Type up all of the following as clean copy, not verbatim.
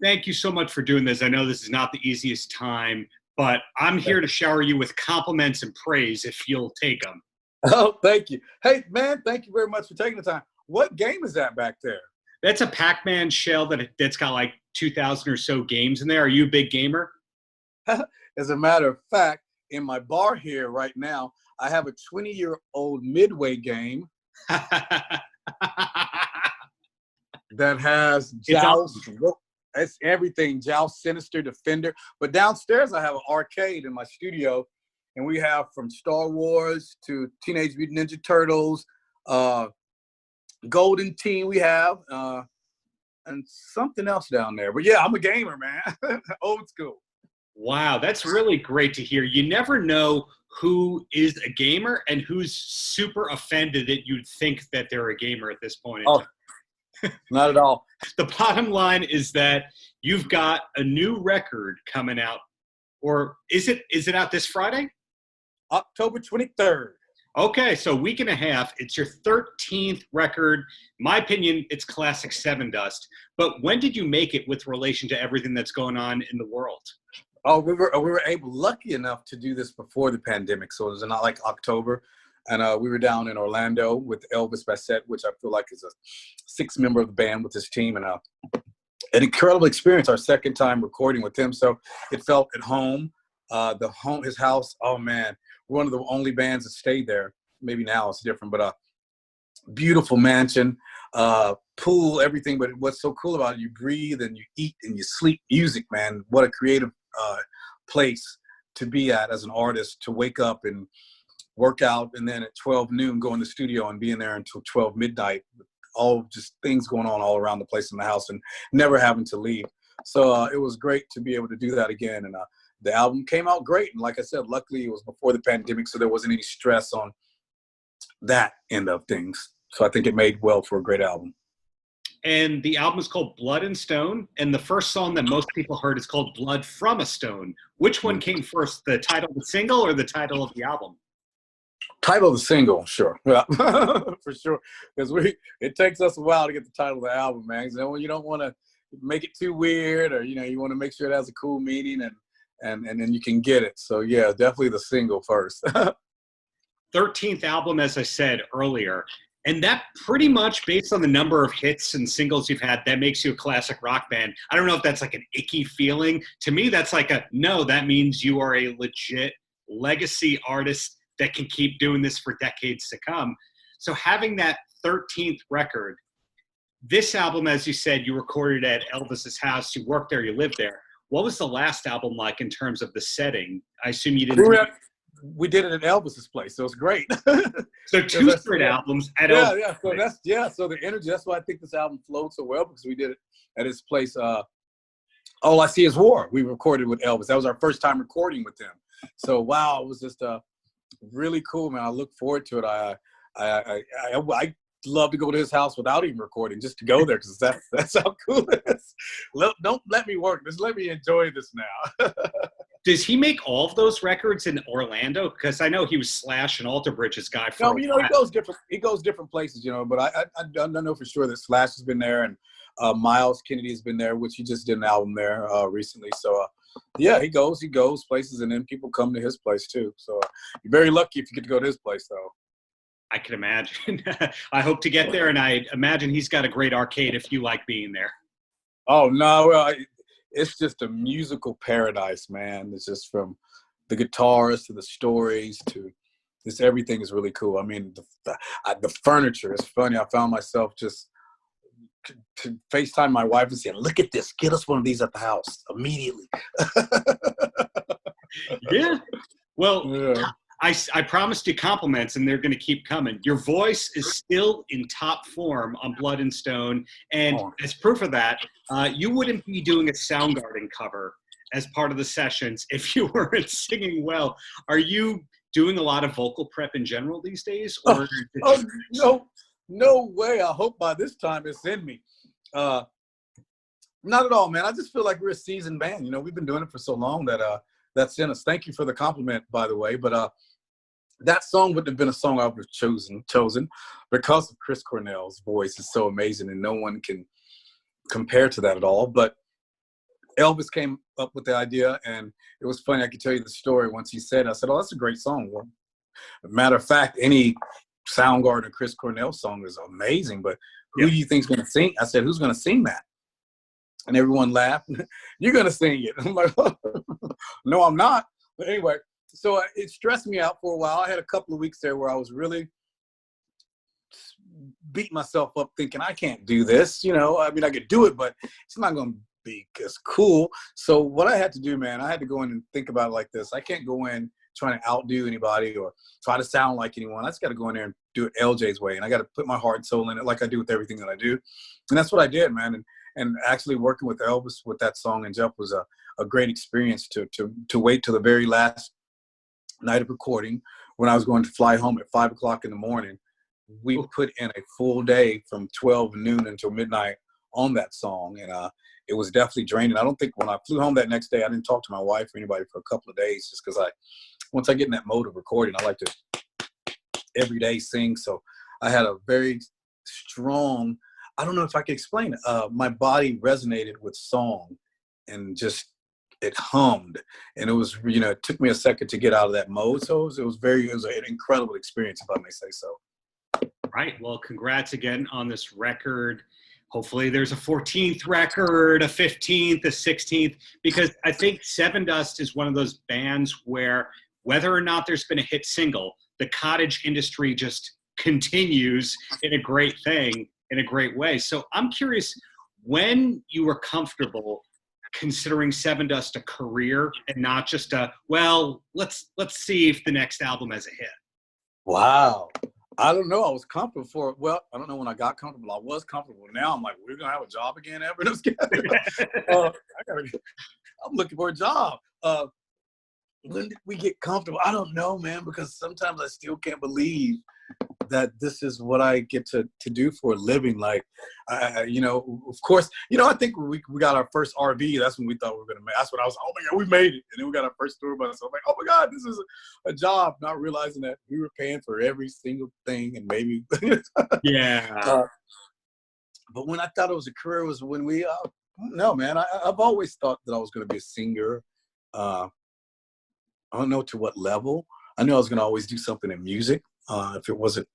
thank you so much for doing this. I know this is not the easiest time, but I'm here to shower you with compliments and praise if you'll take them. Oh, thank you. Hey, man, thank you very much for taking the time. What game is that back there? That's a Pac-Man shell that's got like 2,000 or so games in there. Are you a big gamer? As a matter of fact, in my bar here right now, I have a 20-year-old Midway game that has Joust. It's everything, Joust, Sinister, Defender. But downstairs, I have an arcade in my studio, and we have from Star Wars to Teenage Mutant Ninja Turtles, Golden Teen we have, and something else down there. But yeah, I'm a gamer, man. Old school. Wow, that's really great to hear. You never know who is a gamer and who's super offended that you'd think that they're a gamer at this point in time. Not at all. The bottom line is that you've got a new record coming out, or is it out this Friday? October 23rd. Okay, so a week and a half. It's your 13th record. In my opinion, it's classic Sevendust. But when did you make it with relation to everything that's going on in the world? Oh, we were lucky enough to do this before the pandemic, so it was not like October. And we were down in Orlando with Elvis Bassett, which I feel like is a sixth member of the band with his team, and an incredible experience. Our second time recording with him, so it felt at home. His house. Oh man, we're one of the only bands that stayed there. Maybe now it's different, but beautiful mansion, pool, everything. But what's so cool about it? You breathe and you eat and you sleep music, man. What a creative place to be at as an artist, to wake up and work out, and then at 12 noon go in the studio and be in there until 12 midnight, all just things going on all around the place in the house and never having to leave. So it was great to be able to do that again. And the album came out great. And like I said, luckily it was before the pandemic, so there wasn't any stress on that end of things. So I think it made well for a great album. And the album is called Blood and Stone. And the first song that most people heard is called Blood from a Stone. Which one came first, the title of the single or the title of the album? Title of the single, sure. Yeah, for sure. Because it takes us a while to get the title of the album, man. So you don't want to make it too weird, or you want to make sure it has a cool meaning, and then you can get it. So yeah, definitely the single first. 13th album, as I said earlier. And that pretty much, based on the number of hits and singles you've had, that makes you a classic rock band. I don't know if that's like an icky feeling. To me, that's like no, that means you are a legit legacy artist that can keep doing this for decades to come. So having that 13th record, this album, as you said, you recorded at Elvis's house. You worked there, you lived there. What was the last album like in terms of the setting? I assume you didn't. We did it at Elvis's place, so it's great. So two straight albums at Elvis's place. So the energy, that's why I think this album flowed so well, because we did it at his place. All I See Is War. We recorded with Elvis. That was our first time recording with him. So wow, it was just really cool, man. I look forward to it. I love to go to his house without even recording, just to go there, because that's how cool it is. Don't let me work. Just let me enjoy this now. Does he make all of those records in Orlando? Because I know he was Slash and Alter Bridge's guy for. No, he goes different places, But I don't know for sure that Slash has been there, and Miles Kennedy has been there, which he just did an album there recently. So yeah, he goes places, and then people come to his place too. So you're very lucky if you get to go to his place, though. I can imagine. I hope to get there, and I imagine he's got a great arcade if you like being there. Oh no, it's just a musical paradise, man. It's just from the guitars to the stories to just everything is really cool. I mean, the furniture is funny. I found myself just to FaceTime my wife and say, "Look at this! Get us one of these at the house immediately." Yeah. Well, yeah. I promised you compliments, and they're going to keep coming. Your voice is still in top form on Blood and Stone, and as proof of that, you wouldn't be doing a Soundgarden cover as part of the sessions if you weren't singing well. Are you doing a lot of vocal prep in general these days? Or no way. I hope by this time it's in me. Not at all, man. I just feel like we're a seasoned band. We've been doing it for so long that that's in us. Thank you for the compliment, by the way. But that song wouldn't have been a song I would have chosen because of Chris Cornell's voice is so amazing, and no one can compare to that at all. But Elvis came up with the idea, and it was funny. I could tell you the story. Once he said, I said, "Oh, that's a great song." Well, matter of fact, any Soundgarden or Chris Cornell song is amazing, but who do you think's going to sing? I said, "Who's going to sing that?" And everyone laughed. "You're going to sing it." I'm like, "No, I'm not." But anyway, so it stressed me out for a while. I had a couple of weeks there where I was really beating myself up thinking, I can't do this. You know, I mean, I could do it, but it's not going to be as cool. So what I had to do, man, I had to go in and think about it like this. I can't go in trying to outdo anybody or try to sound like anyone. I just got to go in there and do it LJ's way. And I got to put my heart and soul in it like I do with everything that I do. And that's what I did, man. And actually working with Elvis with that song and Jump was a great experience to wait till the very last night of recording when I was going to fly home at 5 o'clock in the morning. We put in a full day from 12 noon until midnight on that song. And it was definitely draining. I don't think when I flew home that next day, I didn't talk to my wife or anybody for a couple of days just because once I get in that mode of recording, I like to every day sing. So I had a very strong, I don't know if I can explain it. My body resonated with song and just it hummed. And it was, you know, it took me a second to get out of that mode. So it was an incredible experience, if I may say so. Right. Well, congrats again on this record. Hopefully there's a 14th record, a 15th, a 16th, because I think Sevendust is one of those bands where whether or not there's been a hit single, the cottage industry just continues in a great thing, in a great way. So I'm curious when you were comfortable considering Sevendust a career and not just let's see if the next album has a hit. Wow. I don't know. I was comfortable I don't know when I got comfortable. I was comfortable. Now I'm like, we're going to have a job again ever? I'm looking for a job. When did we get comfortable? I don't know, man, because sometimes I still can't believe that this is what I get to do for a living. Like, you know, of course, you know, I think we got our first RV. That's when we thought we were going to make. That's when I was, oh my God, we made it. And then we got our first tour bus. So I'm like, oh my God, this is a job. Not realizing that we were paying for every single thing and maybe. Yeah. But when I thought it was a career was when no, man, I've always thought that I was going to be a singer. I don't know to what level. I knew I was going to always do something in music. If it wasn't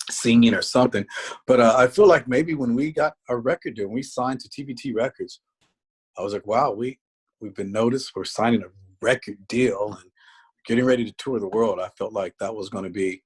singing or something. But I feel like maybe when we got our record deal, when we signed to TBT Records, I was like, wow, we've been noticed. We're signing a record deal and getting ready to tour the world. I felt like that was going to be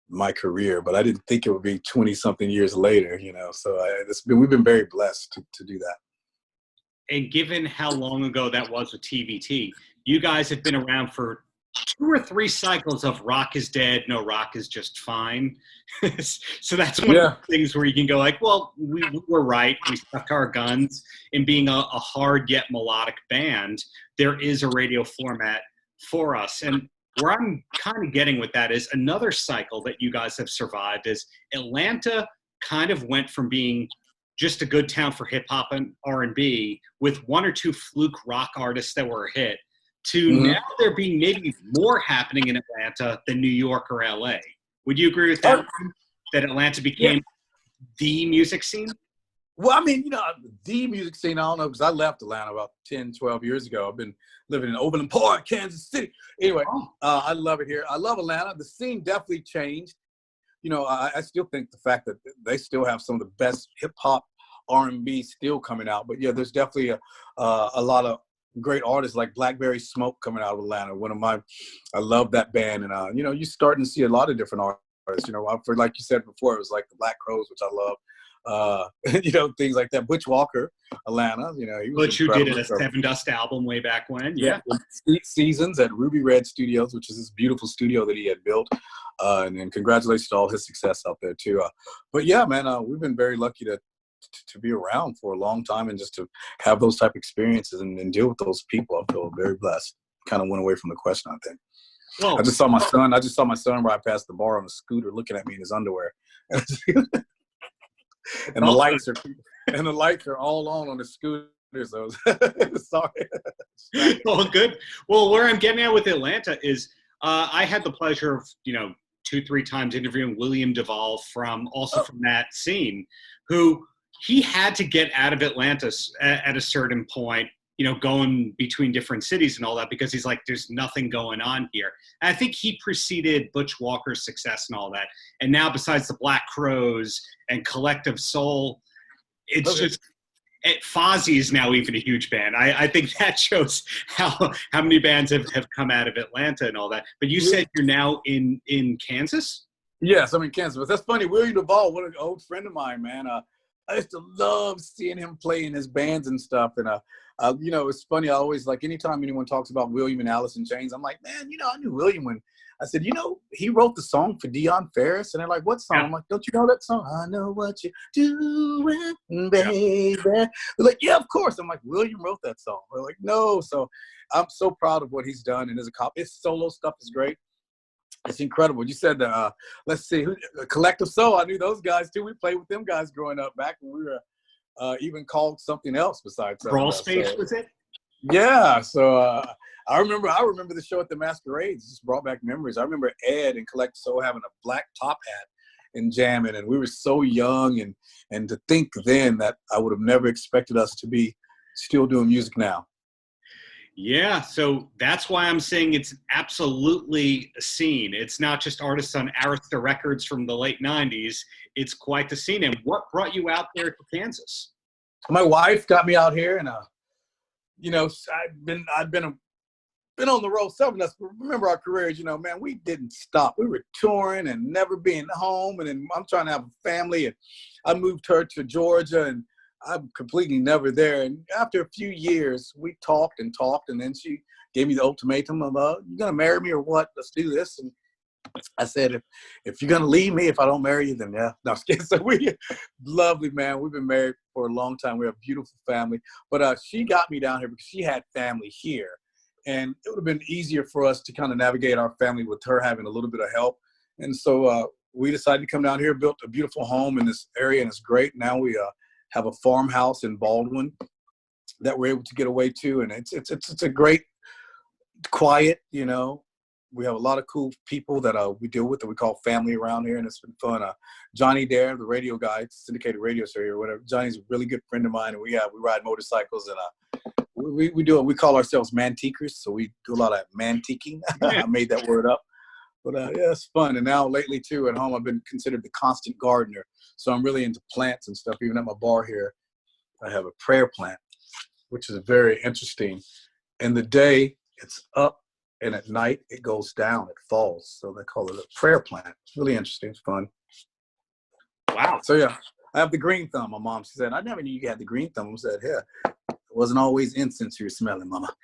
my career, but I didn't think it would be 20-something years later, you know. So we've been very blessed to do that. And given how long ago that was with TBT, you guys have been around for 2 or 3 cycles of rock is dead, no rock is just fine. So that's one of the things where you can go like, well, we were right. We stuck our guns in being a hard yet melodic band. There is a radio format for us. And where I'm kind of getting with that is another cycle that you guys have survived is Atlanta kind of went from being just a good town for hip hop and R&B with 1 or 2 fluke rock artists that were a hit to now there being maybe more happening in Atlanta than New York or LA. Would you agree with that? That Atlanta became the music scene? Well, I mean, you know, the music scene, I don't know, because I left Atlanta about 10, 12 years ago. I've been living in Overland Park, Kansas City. Anyway, I love it here. I love Atlanta. The scene definitely changed. You know, I still think the fact that they still have some of the best hip-hop R&B still coming out. But, yeah, there's definitely a lot of great artists like Blackberry Smoke coming out of Atlanta. I love that band. And, you know, you're starting to see a lot of different artists. You know, for like you said before, it was like the Black Crowes, which I love. You know, things like that. Butch Walker, Atlanta, you know. Butch, who did a Sevendust album way back when. Yeah. Seasons at Ruby Red Studios, which is this beautiful studio that he had built. And congratulations to all his success out there, too. But, yeah, man, we've been very lucky to be around for a long time and just to have those type of experiences and deal with those people. I feel very blessed. Kind of went away from the question, I think. Well, I just saw my son ride past the bar on a scooter looking at me in his underwear. And the lights are all on the scooter. So sorry. Well, good. Well, where I'm getting at with Atlanta is I had the pleasure of, you know, 2-3 times interviewing William Duvall from that scene, who he had to get out of Atlanta at a certain point going between different cities and all that, because he's like, there's nothing going on here. And I think he preceded Butch Walker's success and all that. And now, besides the Black Crowes and Collective Soul, it's just Fozzy is now even a huge band. I think that shows how many bands have come out of Atlanta and all that. But you said you're now in Kansas? Yes, I'm in Kansas. But that's funny. William Duvall, what an old friend of mine, man. I used to love seeing him play in his bands and stuff. And, it's funny. I always, like, anytime anyone talks about William and Allison Chains, I'm like, man, I knew William when I said, he wrote the song for Dion Ferris. And they're like, what song? Yeah. I'm like, don't you know that song? I know what you're doing, baby. Yeah. They're like, yeah, of course. I'm like, William wrote that song. They're like, no. So I'm so proud of what he's done. And his solo stuff is great. It's incredible. You said, let's see, Collective Soul. I knew those guys too. We played with them guys growing up back when we were even called something else besides Brawl Space, was it? Yeah. So I remember the show at the Masquerades. It just brought back memories. I remember Ed and Collective Soul having a black top hat and jamming, and we were so young, and to think then that I would have never expected us to be still doing music now. Yeah, so that's why I'm saying it's absolutely a scene. It's not just artists on Arista Records from the late 90s. It's quite the scene. And what brought you out there to Kansas? My wife got me out here, and I've been on the road. Sevendust, remember our careers, man, we didn't stop. We were touring and never being home, and then I'm trying to have a family, and I moved her to Georgia, and I'm completely never there. And after a few years, we talked, and then she gave me the ultimatum of, you going to marry me or what? Let's do this. And I said, if you're going to leave me, if I don't marry you, then yeah. No, so lovely, man. We've been married for a long time. We have a beautiful family. But she got me down here because she had family here. And it would have been easier for us to kind of navigate our family with her having a little bit of help. And so we decided to come down here, built a beautiful home in this area, and it's great. Now we have a farmhouse in Baldwin that we're able to get away to, and it's a great, quiet, we have a lot of cool people that we deal with that we call family around here, and it's been fun. Johnny Dare, the radio guy, syndicated radio show or whatever. Johnny's a really good friend of mine, and we ride motorcycles, and we call ourselves mantiquers, so we do a lot of mantiquing. I made that word up. But yeah, it's fun. And now lately, too, at home, I've been considered the constant gardener. So I'm really into plants and stuff. Even at my bar here, I have a prayer plant, which is very interesting. In the day, it's up, and at night, it goes down. It falls. So they call it a prayer plant. It's really interesting. It's fun. Wow. So, yeah, I have the green thumb. My mom, she said, I never knew you had the green thumb. I said, yeah, it wasn't always incense you were smelling, Mama.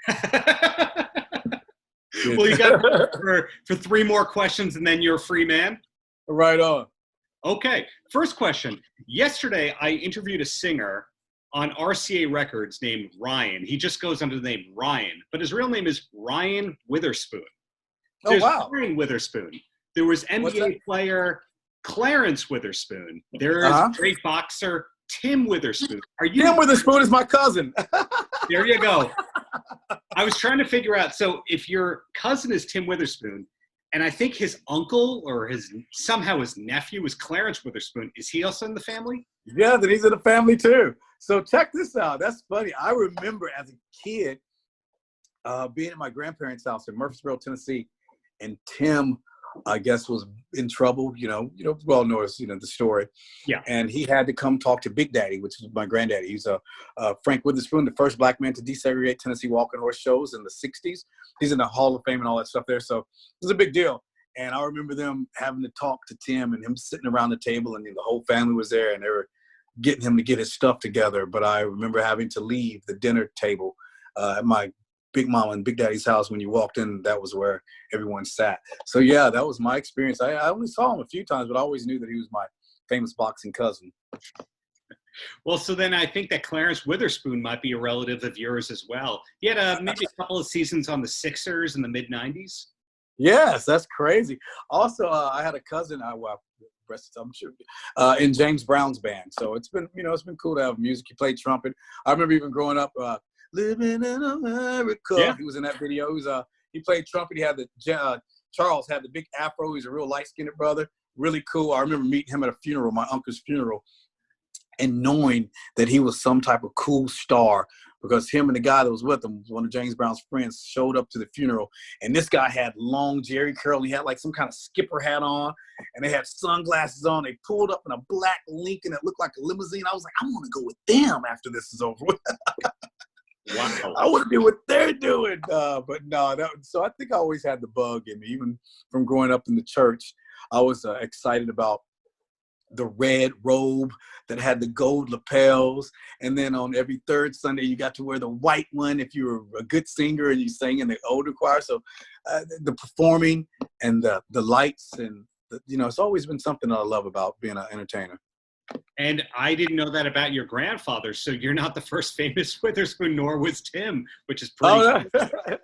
Well, you got for 3 more questions, and then you're a free man. Right on. Okay. First question. Yesterday, I interviewed a singer on RCA Records named Ryan. He just goes under the name Ryan, but his real name is Ryan Witherspoon. There's Ryan Witherspoon. There was NBA player Clarence Witherspoon. There's great boxer Tim Witherspoon. Tim Witherspoon is my cousin. There you go. I was trying to figure out, so if your cousin is Tim Witherspoon, and I think his uncle or somehow his nephew is Clarence Witherspoon, is he also in the family? Yeah, then he's in the family too. So check this out. That's funny. I remember as a kid being at my grandparents' house in Murfreesboro, Tennessee, and Tim, I guess, was in trouble. Well known as the story. Yeah. And he had to come talk to Big Daddy, which is my granddaddy. He's Frank Witherspoon, the first black man to desegregate Tennessee walking horse shows in the 60s. He's in the Hall of Fame and all that stuff there. So it was a big deal. And I remember them having to talk to Tim and him sitting around the table, and the whole family was there, and they were getting him to get his stuff together. But I remember having to leave the dinner table at my Big Mama and Big Daddy's house. When you walked in, that was where everyone sat. So yeah, that was my experience. I only saw him a few times, but I always knew that he was my famous boxing cousin. Well, so then I think that Clarence Witherspoon might be a relative of yours as well. He had maybe a couple of seasons on the Sixers in the mid-90s. Yes, that's crazy. Also, I had a cousin, I'm sure, in James Brown's band. So it's been cool to have music. He played trumpet. I remember even growing up, living in America. Yeah. He was in that video. He played trumpet. He had Charles had the big afro. He's a real light-skinned brother. Really cool. I remember meeting him at a funeral, my uncle's funeral, and knowing that he was some type of cool star because him and the guy that was with him, one of James Brown's friends, showed up to the funeral. And this guy had long Jerry curl. He had like some kind of skipper hat on, and they had sunglasses on. They pulled up in a black Lincoln that looked like a limousine. I was like, I want to go with them after this is over with. Wow. I want to do what they're doing. But no, so I think I always had the bug in me. Even from growing up in the church, I was excited about the red robe that had the gold lapels. And then on every third Sunday, you got to wear the white one if you were a good singer and you sang in the older choir. So the performing and the lights and, it's always been something that I love about being an entertainer. And I didn't know that about your grandfather. So you're not the first famous Witherspoon, nor was Tim, which is pretty cool.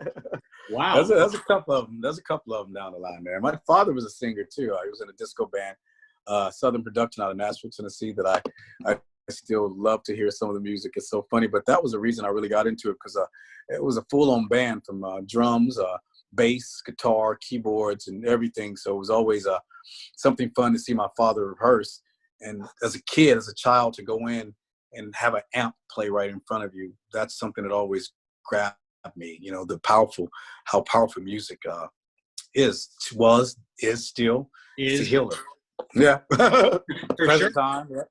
Wow. There's a couple of them. There's a couple of them down the line there. My father was a singer too. He was in a disco band, Southern Production out of Nashville, Tennessee, that I still love to hear some of the music. It's so funny. But that was the reason I really got into it, because it was a full-on band from drums, bass, guitar, keyboards, and everything. So it was always something fun to see my father rehearse. And as a kid, as a child, to go in and have an amp play right in front of you, that's something that always grabbed me. How powerful music is still a healer. Yeah. For Present sure. time. Yeah.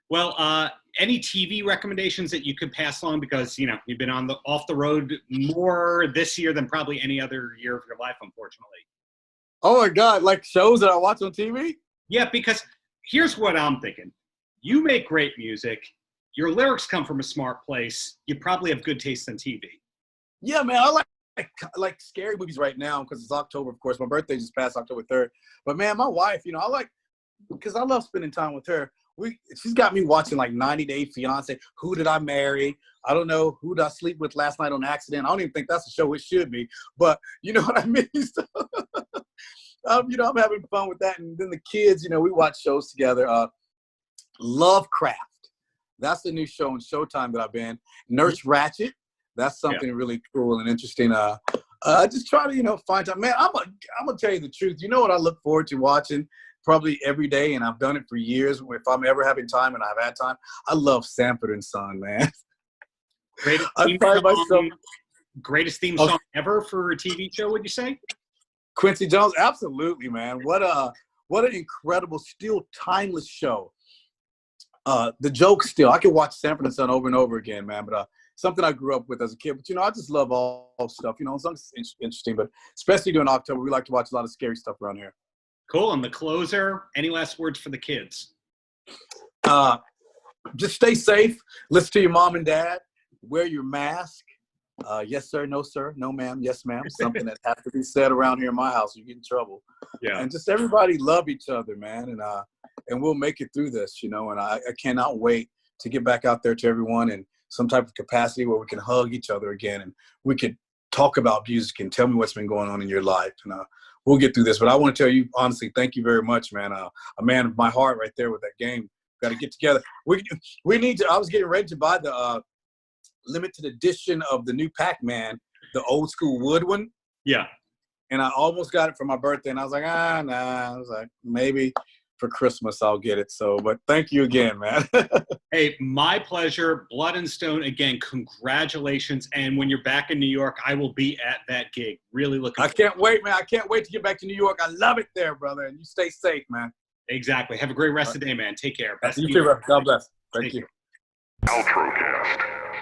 Well, any TV recommendations that you could pass along? Because, you've been off the road more this year than probably any other year of your life, unfortunately. Oh my God, like shows that I watch on TV? Yeah, because here's what I'm thinking. You make great music. Your lyrics come from a smart place. You probably have good taste in TV. Yeah, man, I like scary movies right now because it's October, of course. My birthday just passed October 3rd. But man, my wife, because I love spending time with her. She's got me watching like 90 Day Fiance. Who did I marry? I don't know. Who did I sleep with last night on accident? I don't even think that's a show it should be. But you know what I mean? So, I'm having fun with that. And then the kids, we watch shows together. Lovecraft. That's the new show on Showtime that I've been. Nurse Ratched. That's something really cool and interesting. I just try to, find time. Man, I'm gonna tell you the truth. You know what I look forward to watching probably every day, and I've done it for years. If I'm ever having time, and I've had time, I love Sanford & Son, man. Greatest theme song ever for a TV show, would you say? Quincy Jones, absolutely, man. What an incredible, still timeless show. The jokes still, I could watch Sanford & Son over and over again, man. But something I grew up with as a kid. But I just love all stuff. Something's interesting. But especially during October, we like to watch a lot of scary stuff around here. Cool. And the closer, any last words for the kids? Just stay safe. Listen to your mom and dad. Wear your mask. Yes, sir. No, sir. No, ma'am. Yes, ma'am. Something that has to be said around here in my house. You get in trouble. Yeah. And just everybody love each other, man. And we'll make it through this, And I cannot wait to get back out there to everyone in some type of capacity where we can hug each other again and we could talk about music and tell me what's been going on in your life. And we'll get through this. But I want to tell you, honestly, thank you very much, man. A man of my heart right there with that game. Got to get together. We need to. I was getting ready to buy the limited edition of the new Pac-Man, the old school wood one. Yeah. And I almost got it for my birthday, and I was like, nah. I was like, maybe for Christmas I'll get it. So, but thank you again, man. Hey, my pleasure. Blood and Stone, again, congratulations. And when you're back in New York, I will be at that gig. Really looking forward. I can't wait, man. I can't wait to get back to New York. I love it there, brother. And you stay safe, man. Exactly. Have a great rest of the day, man. Take care. You too, bro. God bless. Thank you. Paltrocast.